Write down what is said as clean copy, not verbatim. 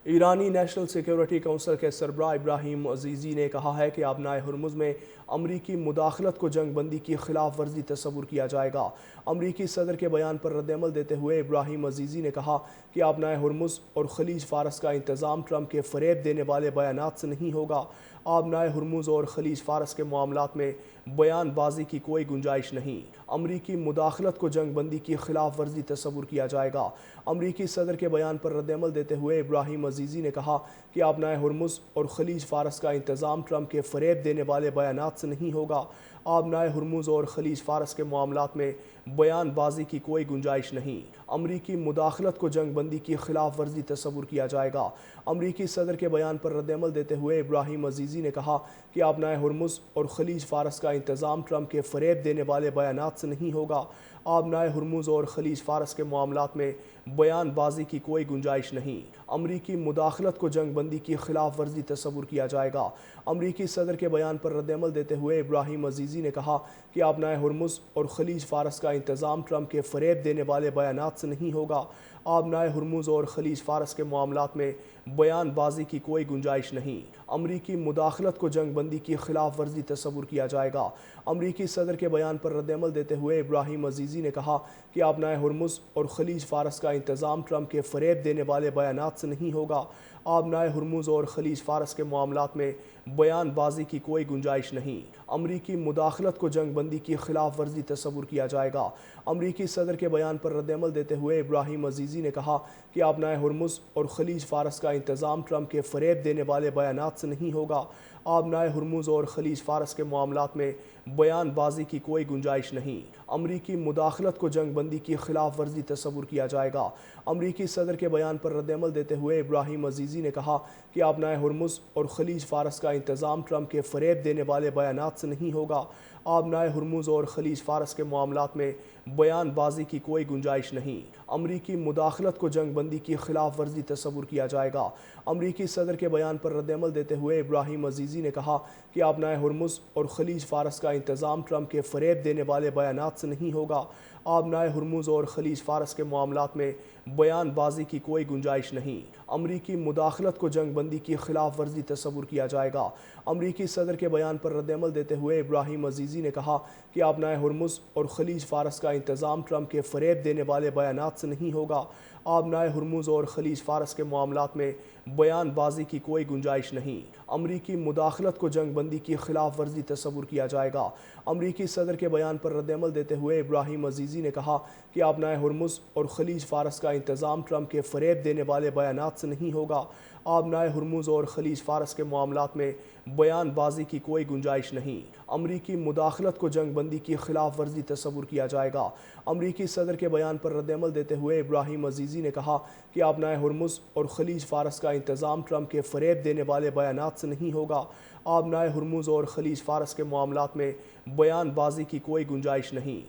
ایرانی national security council کے سربراہ ابراہیم عزیزی نے کہا ہے کہ آبنائے ہرمز میں امریکی مداخلت کو جنگ بندی کی خلاف ورزی تصور کیا جائے گا۔ امریکی صدر کے بیان پر رد عمل دیتے ہوئے ابراہیم عزیزی نے کہا کہ آبنائے ہرمز اور خلیج فارس کا انتظام ٹرمپ کے فریب دینے والے بیانات سے نہیں ہوگا۔ آبنائے ہرمز اور خلیج فارس کے معاملات میں بیان بازی کی کوئی گنجائش نہیں۔ امریکی مداخلت کو جنگ بندی کی خلاف ورزی تصور کیا جائے گا۔ امریکی صدر کے بیان پر رد عمل دیتے ہوئے ابراہیم عزیزی نے کہا کہ آبنائے ہرمز اور خلیج فارس کا انتظام ٹرمپ کے فریب دینے والے بیانات سے نہیں ہوگا۔ آبنائے ہرمز اور خلیج فارس کے معاملات میں بیان بازی کی کوئی گنجائش نہیں۔ امریکی مداخلت کو جنگ بندی کی خلاف ورزی تصور کیا جائے گا۔ امریکی صدر کے بیان پر رد عمل دیتے ہوئے ابراہیم عزیزی نے کہا کہ آبنائے ہرمز اور خلیج فارس کا انتظام ٹرمپ کے فریب دینے والے بیانات سے نہیں ہوگا۔ آبنائے ہرمز اور خلیج فارس کے معاملات میں بیان بازی کی کوئی گنجائش نہیں۔ امریکی مداخلت کو جنگ بندی کی خلاف ورزی تصور کیا جائے گا۔ امریکی صدر کے بیان پر رد عمل دیتے ہوئے ابراہیم عزیزی نے کہا کہ آبنائے ہرمز اور خلیج فارس کا انتظام ٹرمپ کے فریب دینے والے بیانات سے نہیں ہوگا۔ آبنائے ہرمز اور خلیج فارس کے معاملات میں بیان بازی کی کوئی گنجائش نہیں۔ امریکی مداخلت کو جنگ بندی کی خلاف ورزی تصور کیا جائے گا۔ امریکی صدر کے بیان پر رد عمل دیتے ہوئے ابراہیم عزیزی نے کہا کہ آبنائے ہرمز اور خلیج فارس کا انتظام ٹرمپ کے فریب دینے والے بیانات سے نہیں ہوگا۔ آبنائے ہرمز اور خلیج فارس کے معاملات میں بیان بازی کی کوئی گنجائش نہیں۔ امریکی مداخلت کو جنگ بندی کی خلاف ورزی تصور کیا جائے گا۔ امریکی صدر کے بیان پر رد عمل دیتے ہوئے ابراہیم عزیزی نے کہا کہ آبنائے ہرمز اور خلیج فارس کا انتظام ٹرمپ کے فریب دینے والے بیانات سے نہیں ہوگا۔ آبنائے ہرمز اور خلیج فارس کے معاملات میں بیان بازی کی کوئی گنجائش نہیں۔ امریکی مداخلت کو جنگ بندی کی خلاف ورزی تصور کیا جائے گا۔ امریکی صدر کے بیان پر رد عمل دیتے ہوئے ابراہیم عزیزی نے کہا کہ آبنائے ہرمز اور خلیج فارس کا انتظام ٹرمپ کے فریب دینے والے بیانات سے نہیں ہوگا۔ آبنائے ہرمز اور خلیج فارس کے معاملات میں بیان بازی کی کوئی گنجائش نہیں۔ امریکی مداخلت کو جنگ بندی کی خلاف ورزی تصور کیا جائے گا۔ امریکی صدر کے بیان پر رد عمل دیتے ہوئے ابراہیم عزیزی نے کہا کہ آبنائے ہرمز اور خلیج فارس کا انتظام ٹرمپ کے فریب دینے والے بیانات سے نہیں ہوگا۔ آبنائے ہرمز اور خلیج فارس کے معاملات میں بیان بازی کی کوئی گنجائش نہیں۔ امریکی مداخلت کو جنگ بندی کی خلاف ورزی تصور کیا جائے گا۔ امریکی صدر کے بیان پر رد عمل دیتے ہوئے ابراہیم عزیزی نے کہا کہ آبنائے ہرمز اور خلیج فارس کا انتظام ٹرمپ کے فریب دینے والے بیانات سے نہیں ہوگا۔ آبنائے ہرمز اور خلیج فارس کے معاملات میں بیان بازی کی کوئی گنجائش نہیں۔ امریکی مداخلت کو جنگ بندی کی خلاف ورزی تصور کیا جائے گا۔ امریکی صدر کے بیان پر رد عمل دیتے ہوئے ابراہیم عزیزی نے کہا کہ آبنائے ہرمز اور خلیج فارس کا انتظام ٹرمپ کے فریب دینے والے بیانات سے نہیں ہوگا۔ آبنائے ہرمز اور خلیج فارس کے معاملات میں بیان بازی کی کوئی گنجائش نہیں۔ امریکی مداخلت کو جنگ بندی کی خلاف ورزی تصور کیا جائے گا۔ امریکی صدر کے بیان پر رد عمل دیتے ہوئے ابراہیم عزیزی نے کہا کہ آبنائے ہرمز اور خلیج فارس کا انتظام ٹرمپ کے فریب دینے والے بیانات سے نہیں ہوگا۔ آبنائے ہرمز اور خلیج فارس کے معاملات میں بیان بازی کی کوئی گنجائش نہیں۔